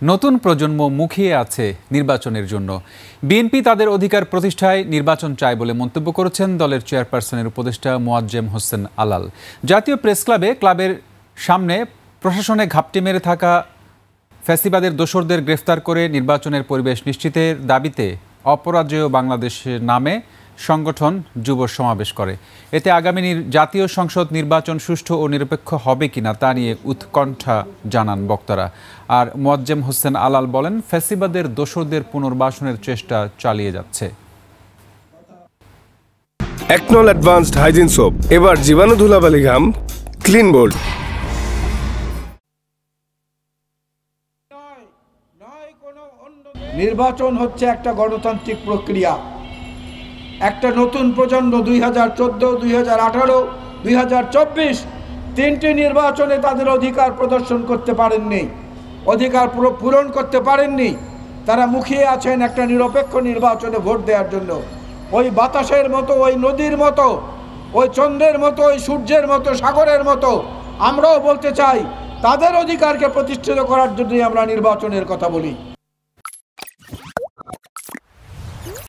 নতুন প্রজন্ম মুখিয়ে আছে নির্বাচনের জন্য। বিএনপি তাদের অধিকার প্রতিষ্ঠায় নির্বাচন চায় বলে মন্তব্য করেছেন দলের চেয়ারপারসনের উপদেষ্টা মোয়াজ্জেম হোসেন আলাল। জাতীয় প্রেস ক্লাবের সামনে প্রশাসনে ঘাপটি মেরে থাকা ফ্যাসিবাদের দোসরদের গ্রেফতার করে নির্বাচনের পরিবেশ নিশ্চিতের দাবিতে অপরাজেয় বাংলাদেশের নামে সংগঠন যুব সমাবেশ করে। এতে আগামী জাতীয় সংসদ নির্বাচন সুষ্ঠু ও নিরপেক্ষ হবে কিনা তা নিয়ে উৎকণ্ঠা জানান বক্তারা। আর মোয়াজ্জেম হোসেন আলাল বলেন, ফ্যাসিবাদের দোসরদের পুনর্বাসনের চেষ্টা চালিয়ে যাচ্ছে। একনল অ্যাডভান্সড হাইজিন সোপ এবার জীবাণু ধুলাবালি ঘাম ক্লিন বোল্ড। নির্বাচন হচ্ছে একটা গণতান্ত্রিক প্রক্রিয়া। একটা নতুন প্রজন্ম 2014, 2018, 2024 তিনটি নির্বাচনে তাদের অধিকার প্রদর্শন করতে পারেননি, অধিকার পূরণ করতে পারেননি। তারা মুখিয়ে আছেন একটা নিরপেক্ষ নির্বাচনে ভোট দেওয়ার জন্য। ওই বাতাসের মতো, ওই নদীর মতো, ওই চন্দ্রের মতো, ওই সূর্যের মতো, সাগরের মতো আমরাও বলতে চাই তাদের অধিকারকে প্রতিষ্ঠিত করার জন্যই আমরা নির্বাচনের কথা বলি।